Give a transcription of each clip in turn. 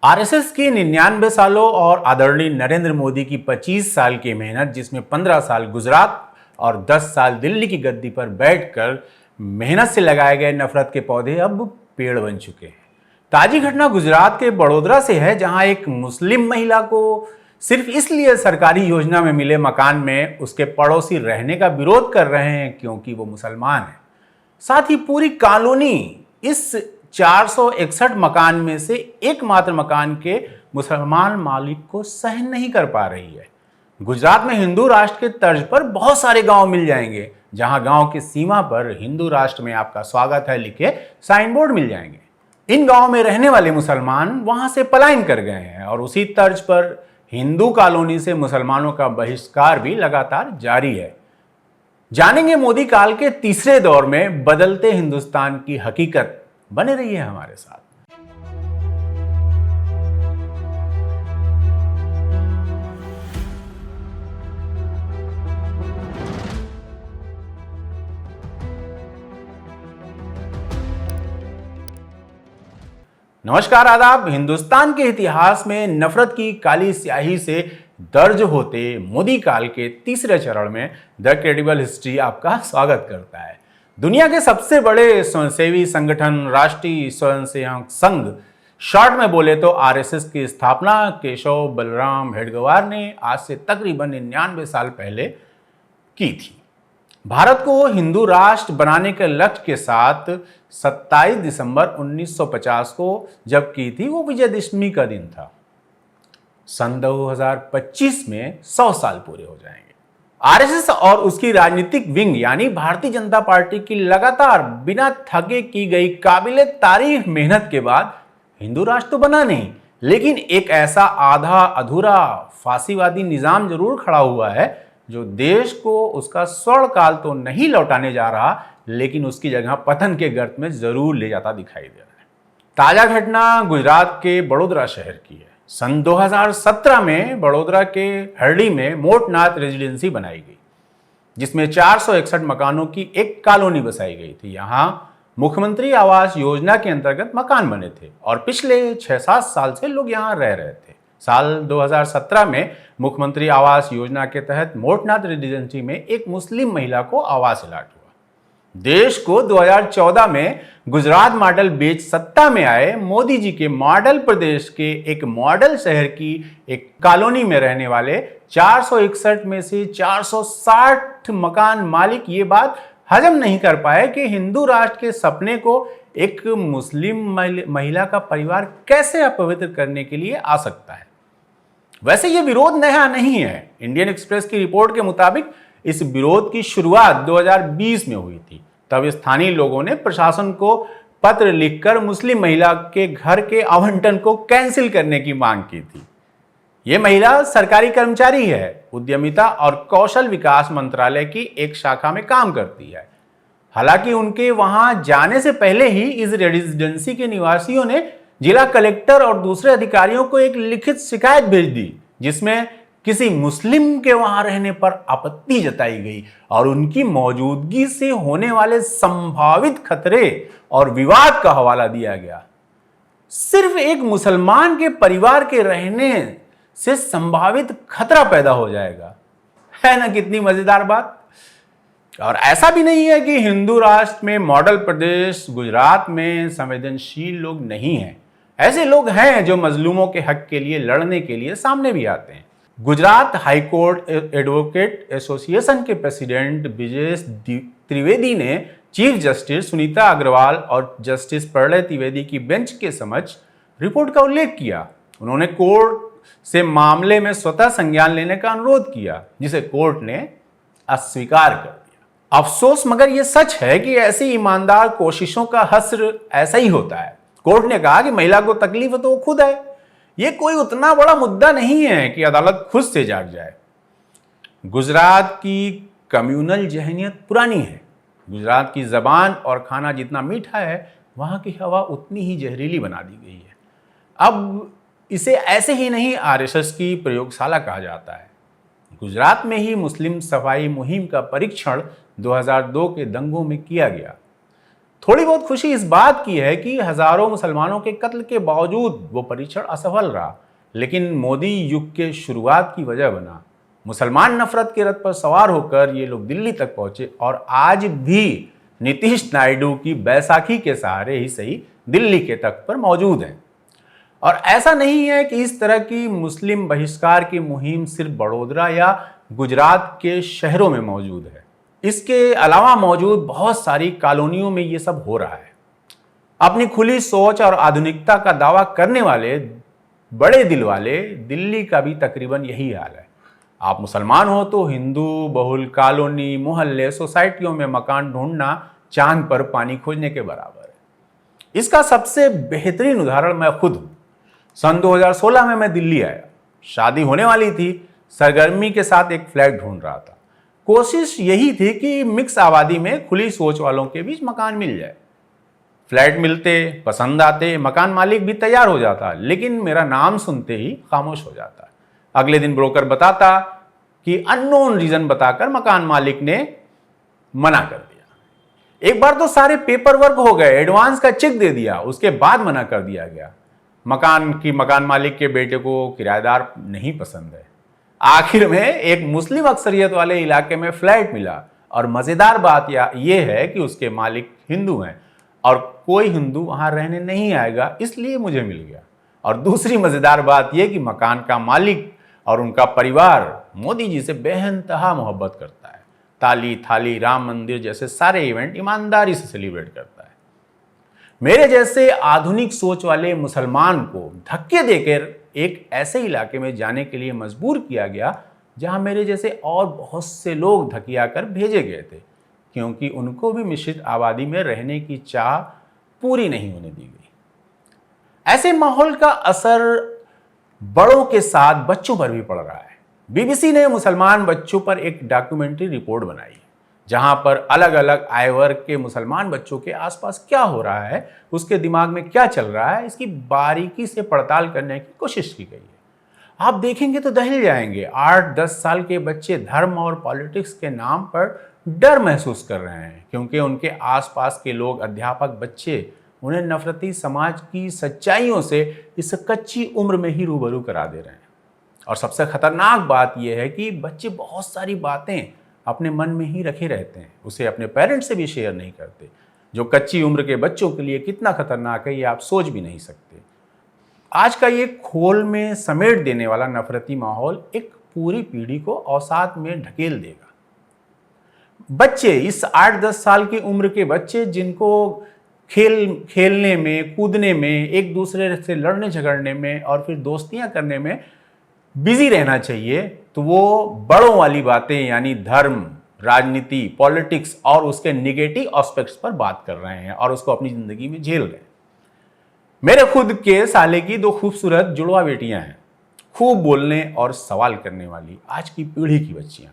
RSS की 99 सालों और आदरणीय नरेंद्र मोदी की 25 साल की मेहनत, जिसमें 15 साल गुजरात और 10 साल दिल्ली की गद्दी पर बैठकर मेहनत से लगाए गए नफरत के पौधे अब पेड़ बन चुके हैं। ताजी घटना गुजरात के बड़ोदरा से है, जहां एक मुस्लिम महिला को सिर्फ इसलिए सरकारी योजना में मिले मकान में उसके पड़ोसी रहने का विरोध कर रहे हैं क्योंकि वो मुसलमान है। साथ ही पूरी कॉलोनी इस 461 मकान में से एकमात्र मकान के मुसलमान मालिक को सहन नहीं कर पा रही है। गुजरात में हिंदू राष्ट्र के तर्ज पर बहुत सारे गांव मिल जाएंगे, जहां गांव की सीमा पर हिंदू राष्ट्र में आपका स्वागत है लिखे साइन बोर्ड मिल जाएंगे। इन गांव में रहने वाले मुसलमान वहां से पलायन कर गए हैं और उसी तर्ज पर हिंदू कॉलोनी से मुसलमानों का बहिष्कार भी लगातार जारी है। जानेंगे मोदी काल के तीसरे दौर में बदलते हिंदुस्तान की हकीकत। बने रहिए हमारे साथ। नमस्कार, आदाब। हिंदुस्तान के इतिहास में नफरत की काली स्याही से दर्ज होते मोदी काल के तीसरे चरण में द क्रेडिबल हिस्ट्री आपका स्वागत करता है। दुनिया के सबसे बड़े स्वयंसेवी संगठन राष्ट्रीय स्वयंसेवक संघ, शॉर्ट में बोले तो आरएसएस की स्थापना केशव बलराम हेडगेवार ने आज से तकरीबन 99 साल पहले की थी। भारत को हिंदू राष्ट्र बनाने के लक्ष्य के साथ 27 दिसंबर 1950 को जब की थी, वो विजयदशमी का दिन था। सन 2025 में 100 साल पूरे हो जाएंगे। आरएसएस और उसकी राजनीतिक विंग यानी भारतीय जनता पार्टी की लगातार बिना थके की गई काबिले तारीफ मेहनत के बाद हिंदू राष्ट्र तो बना नहीं, लेकिन एक ऐसा आधा अधूरा फासीवादी निजाम जरूर खड़ा हुआ है जो देश को उसका स्वर्ण काल तो नहीं लौटाने जा रहा, लेकिन उसकी जगह पतन के गर्त में जरूर ले जाता दिखाई दे रहा है। ताजा घटना गुजरात के बड़ोदरा शहर की है। सन 2017 में बड़ोदरा के हरडी में मोटनाथ रेजिडेंसी बनाई गई, जिसमें 461 मकानों की एक कॉलोनी बसाई गई थी। यहाँ मुख्यमंत्री आवास योजना के अंतर्गत मकान बने थे और पिछले 6-7 साल से लोग यहाँ रह रहे थे। साल 2017 में मुख्यमंत्री आवास योजना के तहत मोटनाथ रेजिडेंसी में एक मुस्लिम महिला को आवास अलॉट हुआ। देश को 2014 में गुजरात मॉडल बेच सत्ता में आए मोदी जी के मॉडल प्रदेश के एक मॉडल शहर की एक कॉलोनी में रहने वाले 461 में से 460 मकान मालिक ये बात हजम नहीं कर पाए कि हिंदू राष्ट्र के सपने को एक मुस्लिम महिला का परिवार कैसे अपवित्र करने के लिए आ सकता है। वैसे ये विरोध नया नहीं है। इंडियन एक्सप्रेस की रिपोर्ट के मुताबिक इस विरोध की शुरुआत 2020 में हुई थी। तब स्थानीय लोगों ने प्रशासन को पत्र लिखकर मुस्लिम महिला के घर के आवंटन को कैंसिल करने की मांग की थी। ये महिला सरकारी कर्मचारी है, उद्यमिता और कौशल विकास मंत्रालय की एक शाखा में काम करती है। हालांकि उनके वहां जाने से पहले ही इस रेजिडेंसी के निवासियों ने जिला कलेक्टर और दूसरे अधिकारियों को एक लिखित शिकायत भेज दी, जिसमें किसी मुस्लिम के वहां रहने पर आपत्ति जताई गई और उनकी मौजूदगी से होने वाले संभावित खतरे और विवाद का हवाला दिया गया। सिर्फ एक मुसलमान के परिवार के रहने से संभावित खतरा पैदा हो जाएगा, है ना? कितनी मजेदार बात। और ऐसा भी नहीं है कि हिंदू राष्ट्र में मॉडल प्रदेश गुजरात में संवेदनशील लोग नहीं हैं। ऐसे लोग हैं जो मजलूमों के हक के लिए लड़ने के लिए सामने भी आते हैं। गुजरात हाईकोर्ट एडवोकेट एसोसिएशन के प्रेसिडेंट विजय त्रिवेदी ने चीफ जस्टिस सुनीता अग्रवाल और जस्टिस प्रलय त्रिवेदी की बेंच के समक्ष रिपोर्ट का उल्लेख किया। उन्होंने कोर्ट से मामले में स्वतः संज्ञान लेने का अनुरोध किया, जिसे कोर्ट ने अस्वीकार कर दिया। अफसोस मगर यह सच है कि ऐसी ईमानदार कोशिशों का हश्र ऐसा ही होता है। कोर्ट ने कहा कि महिला को तकलीफ तो खुद है, यह कोई उतना बड़ा मुद्दा नहीं है कि अदालत खुद से जाग जाए। गुजरात की कम्युनल जहनियत पुरानी है। गुजरात की जबान और खाना जितना मीठा है, वहां की हवा उतनी ही जहरीली बना दी गई है। अब इसे ऐसे ही नहीं आरएसएस की प्रयोगशाला कहा जाता है। गुजरात में ही मुस्लिम सफाई मुहिम का परीक्षण 2002 के दंगों में किया गया। थोड़ी बहुत खुशी इस बात की है कि हजारों मुसलमानों के कत्ल के बावजूद वो परीक्षण असफल रहा, लेकिन मोदी युग के शुरुआत की वजह बना। मुसलमान नफरत के रथ पर सवार होकर ये लोग दिल्ली तक पहुंचे और आज भी नीतीश नायडू की बैसाखी के सहारे ही सही दिल्ली के तख्त पर मौजूद हैं। और ऐसा नहीं है कि इस तरह की मुस्लिम बहिष्कार की मुहिम सिर्फ बड़ोदरा या गुजरात के शहरों में मौजूद है। इसके अलावा मौजूद बहुत सारी कॉलोनियों में ये सब हो रहा है। अपनी खुली सोच और आधुनिकता का दावा करने वाले बड़े दिल वाले दिल्ली का भी तकरीबन यही हाल है। आप मुसलमान हो तो हिंदू बहुल कॉलोनी, मोहल्ले, सोसाइटियों में मकान ढूंढना चांद पर पानी खोजने के बराबर है। इसका सबसे बेहतरीन उदाहरण मैं खुद हूं। सन 2016 में मैं दिल्ली आया, शादी होने वाली थी, सरगर्मी के साथ एक फ्लैट ढूंढ रहा था। कोशिश यही थी कि मिक्स आबादी में खुली सोच वालों के बीच मकान मिल जाए। फ्लैट मिलते, पसंद आते, मकान मालिक भी तैयार हो जाता, लेकिन मेरा नाम सुनते ही खामोश हो जाता। अगले दिन ब्रोकर बताता कि अननोन रीजन बताकर मकान मालिक ने मना कर दिया। एक बार तो सारे पेपर वर्क हो गए, एडवांस का चेक दे दिया, उसके बाद मना कर दिया गया। मकान मालिक के बेटे को किराएदार नहीं पसंद है। आखिर में एक मुस्लिम अक्सरियत वाले इलाके में फ्लैट मिला और मजेदार बात यह है कि उसके मालिक हिंदू हैं और कोई हिंदू वहां रहने नहीं आएगा, इसलिए मुझे मिल गया। और दूसरी मजेदार बात यह कि मकान का मालिक और उनका परिवार मोदी जी से बेइंतहा मोहब्बत करता है। ताली थाली, राम मंदिर जैसे सारे इवेंट ईमानदारी से सेलिब्रेट करता है। मेरे जैसे आधुनिक सोच वाले मुसलमान को धक्के देकर एक ऐसे इलाके में जाने के लिए मजबूर किया गया जहां मेरे जैसे और बहुत से लोग धकिया कर भेजे गए थे, क्योंकि उनको भी मिश्रित आबादी में रहने की चाह पूरी नहीं होने दी गई। ऐसे माहौल का असर बड़ों के साथ बच्चों पर भी पड़ रहा है। बीबीसी ने मुसलमान बच्चों पर एक डॉक्यूमेंट्री रिपोर्ट बनाई, जहां पर अलग अलग आय वर्ग के मुसलमान बच्चों के आसपास क्या हो रहा है, उसके दिमाग में क्या चल रहा है, इसकी बारीकी से पड़ताल करने की कोशिश की गई है। आप देखेंगे तो दहल जाएंगे। 8-10 साल के बच्चे धर्म और पॉलिटिक्स के नाम पर डर महसूस कर रहे हैं, क्योंकि उनके आसपास के लोग, अध्यापक, बच्चे उन्हें नफरती समाज की सच्चाइयों से इस कच्ची उम्र में ही रूबरू करा दे रहे हैं। और सबसे खतरनाक बात यह है कि बच्चे बहुत सारी बातें अपने मन में ही रखे रहते हैं, उसे अपने पेरेंट्स से भी शेयर नहीं करते, जो कच्ची उम्र के बच्चों के लिए कितना खतरनाक है ये आप सोच भी नहीं सकते। आज का ये खोल में समेट देने वाला नफरती माहौल एक पूरी पीढ़ी को अवसाद में ढकेल देगा। बच्चे, इस 8-10 साल की उम्र के बच्चे जिनको खेलने में, कूदने में, एक दूसरे से लड़ने झगड़ने में और फिर दोस्तियां करने में बिजी रहना चाहिए, तो वो बड़ों वाली बातें यानी धर्म, राजनीति, पॉलिटिक्स और उसके निगेटिव एस्पेक्ट्स पर बात कर रहे हैं और उसको अपनी जिंदगी में झेल रहे हैं। मेरे खुद के साले की 2 खूबसूरत जुड़वा बेटियां हैं, खूब बोलने और सवाल करने वाली आज की पीढ़ी की बच्चियां।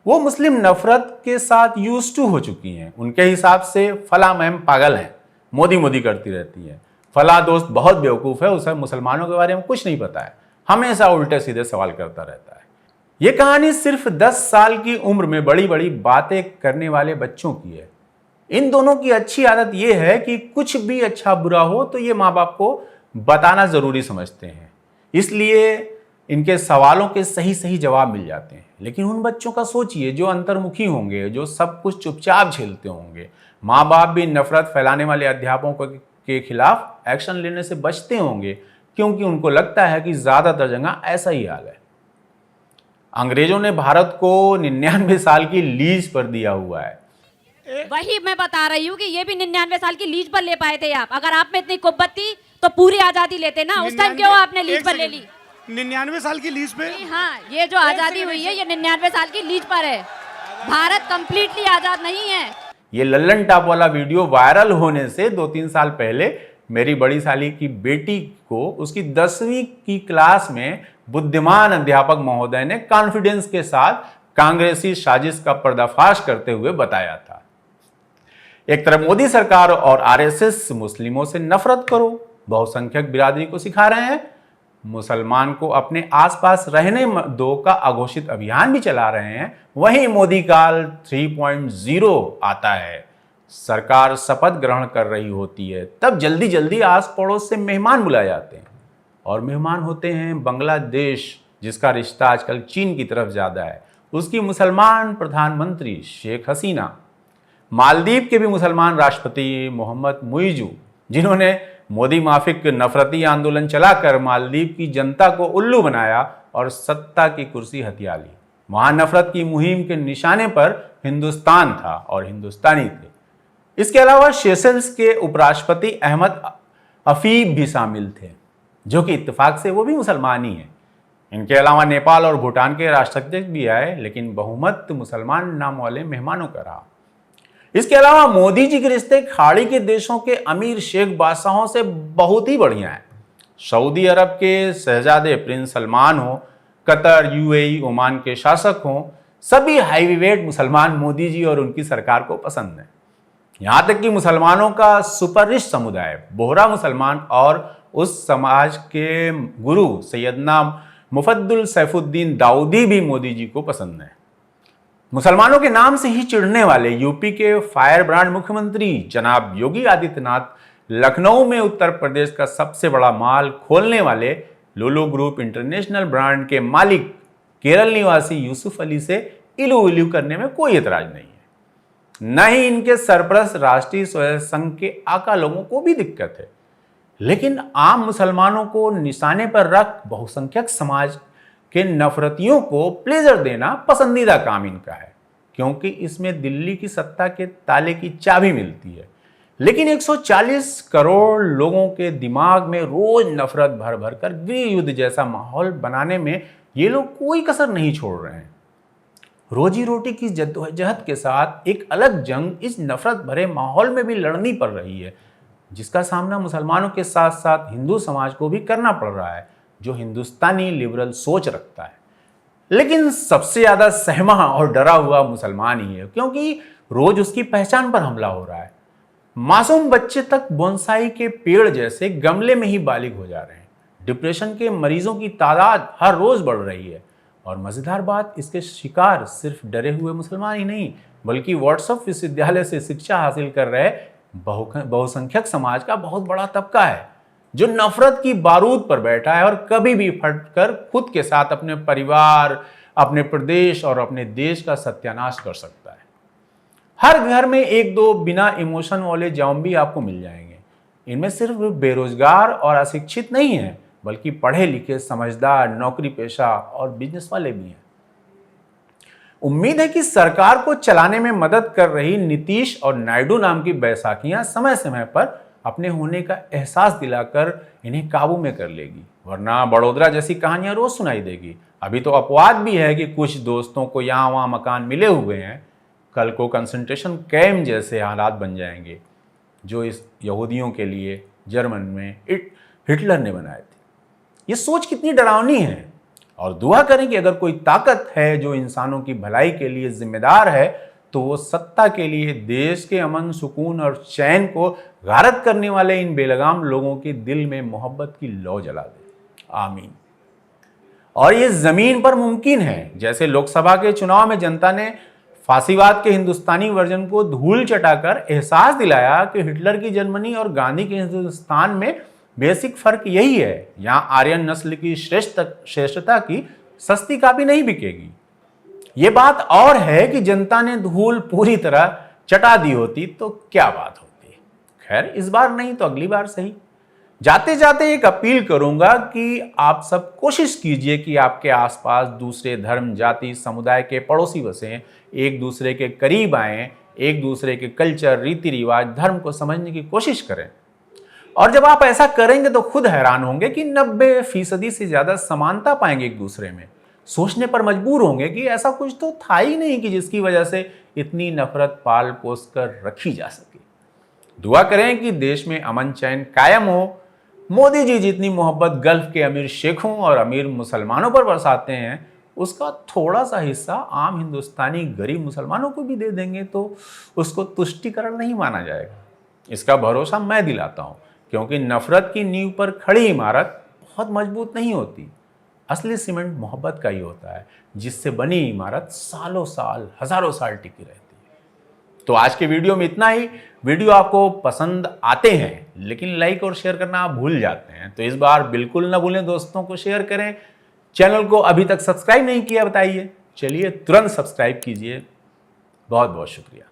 वो मुस्लिम नफरत के साथ यूज्ड टू हो चुकी हैं। उनके हिसाब से फला मैम पागल है, मोदी मोदी करती रहती है, फला दोस्त बहुत बेवकूफ़ है, उसे मुसलमानों के बारे में कुछ नहीं पता है, हमेशा उल्टे सीधे सवाल करता रहता है। ये कहानी सिर्फ 10 साल की उम्र में बड़ी बड़ी बातें करने वाले बच्चों की है। इन दोनों की अच्छी आदत यह है कि कुछ भी अच्छा बुरा हो तो ये माँ बाप को बताना ज़रूरी समझते हैं, इसलिए इनके सवालों के सही सही जवाब मिल जाते हैं। लेकिन उन बच्चों का सोचिए जो अंतर्मुखी होंगे, जो सब कुछ चुपचाप झेलते होंगे। माँ बाप भी नफरत फैलाने वाले अध्यापकों के खिलाफ एक्शन लेने से बचते होंगे, क्योंकि उनको लगता है कि ज़्यादातर जगह ऐसा ही हाल है। अंग्रेजों ने भारत को 99 साल की लीज पर दिया हुआ है। वही मैं बता रही हूँ कि ये भी 99 साल की लीज पर ले पाए थे आप। अगर आप में इतनी कुव्वत थी तो पूरी आजादी लेते ना, उस टाइम क्यों आपने लीज पर ले ली? 99 साल की लीज पे? हाँ, ये जो आजादी हुई है ये 99 साल की लीज पर है। भारत कंप्लीटली आजाद नहीं है। ये लल्लन टॉप वाला वीडियो वायरल होने से 2-3 साल पहले मेरी बड़ी साली की बेटी को उसकी 10वीं की क्लास में बुद्धिमान अध्यापक महोदय ने कॉन्फिडेंस के साथ कांग्रेसी साजिश का पर्दाफाश करते हुए बताया था। एक तरफ मोदी सरकार और आरएसएस मुस्लिमों से नफरत करो, बहुसंख्यक बिरादरी को सिखा रहे हैं, मुसलमान को अपने आसपास रहने दो का अघोषित अभियान भी चला रहे हैं। वहीं मोदी काल 3.0 आता है, सरकार शपथ ग्रहण कर रही होती है, तब जल्दी जल्दी आस पड़ोस से मेहमान बुलाए जाते हैं। और मेहमान होते हैं बांग्लादेश, जिसका रिश्ता आजकल चीन की तरफ ज़्यादा है, उसकी मुसलमान प्रधानमंत्री शेख हसीना, मालदीव के भी मुसलमान राष्ट्रपति मोहम्मद मुइजू, जिन्होंने मोदी माफिक नफरती आंदोलन चलाकर मालदीव की जनता को उल्लू बनाया और सत्ता की कुर्सी हथिया ली। वहां नफरत की मुहिम के निशाने पर हिंदुस्तान था और हिंदुस्तानी थे। इसके अलावा सेशल्स के उपराष्ट्रपति अहमद अफीफ भी शामिल थे, जो कि इत्तेफाक से वो भी मुसलमान ही हैं। इनके अलावा नेपाल और भूटान के राष्ट्राध्यक्ष भी आए, लेकिन बहुमत मुसलमान नाम वाले मेहमानों का रहा। इसके अलावा मोदी जी के रिश्ते खाड़ी के देशों के अमीर शेख बादशाहों से बहुत ही बढ़िया हैं। सऊदी अरब के शहजादे प्रिंस सलमान हो, कतर, यूएई, ओमान के शासक हों, सभी हाईवेट मुसलमान मोदी जी और उनकी सरकार को पसंद हैं। यहाँ तक कि मुसलमानों का सुपर रिच समुदाय बोहरा मुसलमान और उस समाज के गुरु सैयदना मुफद्दुल सैफुद्दीन दाऊदी भी मोदी जी को पसंद है। मुसलमानों के नाम से ही चिढ़ने वाले यूपी के फायर ब्रांड मुख्यमंत्री जनाब योगी आदित्यनाथ लखनऊ में उत्तर प्रदेश का सबसे बड़ा माल खोलने वाले लुलु ग्रुप इंटरनेशनल ब्रांड के मालिक केरल निवासी यूसुफ अली से इलू इलू करने में कोई एतराज नहीं है। न ही इनके सरपरस्त राष्ट्रीय स्वयं संघ के आका लोगों को भी दिक्कत है। लेकिन आम मुसलमानों को निशाने पर रख बहुसंख्यक समाज के नफरतियों को प्लेजर देना पसंदीदा काम इनका है, क्योंकि इसमें दिल्ली की सत्ता के ताले की चाबी मिलती है। लेकिन 140 करोड़ लोगों के दिमाग में रोज नफरत भर भर कर गृह युद्ध जैसा माहौल बनाने में ये लोग कोई कसर नहीं छोड़ रहे हैं। रोजी रोटी की जद्दोजहद के साथ एक अलग जंग इस नफरत भरे माहौल में भी लड़नी पड़ रही है, जिसका सामना मुसलमानों के साथ साथ हिंदू समाज को भी करना पड़ रहा है, जो हिंदुस्तानी लिबरल सोच रखता है। लेकिन सबसे ज्यादा सहमा और डरा हुआ मुसलमान ही है, क्योंकि रोज उसकी पहचान पर हमला हो रहा है। मासूम बच्चे तक बोनसाई के पेड़ जैसे गमले में ही बालिग हो जा रहे हैं। डिप्रेशन के मरीजों की तादाद हर रोज बढ़ रही है। और मजेदार बात, इसके शिकार सिर्फ डरे हुए मुसलमान ही नहीं, बल्कि व्हाट्सएप विश्वविद्यालय से शिक्षा हासिल कर रहे बहुसंख्यक समाज का बहुत बड़ा तबका है, जो नफरत की बारूद पर बैठा है और कभी भी फटकर खुद के साथ अपने परिवार, अपने प्रदेश और अपने देश का सत्यानाश कर सकता है। हर घर में एक दो बिना इमोशन वाले ज़ॉम्बी आपको मिल जाएंगे। इनमें सिर्फ बेरोजगार और अशिक्षित नहीं है, बल्कि पढ़े लिखे, समझदार, नौकरी पेशा और बिजनेस वाले भी हैं। उम्मीद है कि सरकार को चलाने में मदद कर रही नीतीश और नायडू नाम की बैसाखियां समय समय पर अपने होने का एहसास दिलाकर इन्हें काबू में कर लेगी, वरना बड़ोदरा जैसी कहानियां रोज सुनाई देगी। अभी तो अपवाद भी है कि कुछ दोस्तों को यहाँ वहाँ मकान मिले हुए हैं, कल को कंसंट्रेशन कैंप जैसे हालात बन जाएंगे, जो इस यहूदियों के लिए जर्मन में हिटलर ने बनाए थे। ये सोच कितनी डरावनी है। और दुआ करें कि अगर कोई ताकत है जो इंसानों की भलाई के लिए जिम्मेदार है, तो वो सत्ता के लिए देश के अमन, सुकून और चैन को गारत करने वाले इन बेलगाम लोगों के दिल में मोहब्बत की लौ जला दे। आमीन। और ये जमीन पर मुमकिन है। जैसे लोकसभा के चुनाव में जनता ने फांसीवाद के हिंदुस्तानी वर्जन को धूल चटाकर एहसास दिलाया कि हिटलर की जर्मनी और गांधी के हिंदुस्तान में बेसिक फर्क यही है, यहाँ आर्यन नस्ल की श्रेष्ठता की सस्ती कापी नहीं बिकेगी। ये बात और है कि जनता ने धूल पूरी तरह चटा दी होती तो क्या बात होती। खैर, इस बार नहीं तो अगली बार सही। जाते जाते एक अपील करूंगा कि आप सब कोशिश कीजिए कि आपके आसपास दूसरे धर्म, जाति, समुदाय के पड़ोसी बसें, एक दूसरे के करीब आएं, एक दूसरे के कल्चर, रीति रिवाज, धर्म को समझने की कोशिश करें। और जब आप ऐसा करेंगे तो खुद हैरान होंगे कि 90% से ज्यादा समानता पाएंगे एक दूसरे में। सोचने पर मजबूर होंगे कि ऐसा कुछ तो था ही नहीं कि जिसकी वजह से इतनी नफरत पाल पोस कर रखी जा सके। दुआ करें कि देश में अमन चैन कायम हो। मोदी जी जितनी मोहब्बत गल्फ के अमीर शेखों और अमीर मुसलमानों पर बरसाते हैं, उसका थोड़ा सा हिस्सा आम हिंदुस्तानी गरीब मुसलमानों को भी दे देंगे तो उसको तुष्टिकरण नहीं माना जाएगा। इसका भरोसा मैं दिलाता हूँ, क्योंकि नफरत की नींव पर खड़ी इमारत बहुत मजबूत नहीं होती। असली सीमेंट मोहब्बत का ही होता है, जिससे बनी इमारत सालों साल, हजारों साल टिकी रहती है। तो आज के वीडियो में इतना ही। वीडियो आपको पसंद आते हैं लेकिन लाइक और शेयर करना आप भूल जाते हैं, तो इस बार बिल्कुल ना भूलें, दोस्तों को शेयर करें। चैनल को अभी तक सब्सक्राइब नहीं किया बताइए, चलिए तुरंत सब्सक्राइब कीजिए। बहुत बहुत शुक्रिया।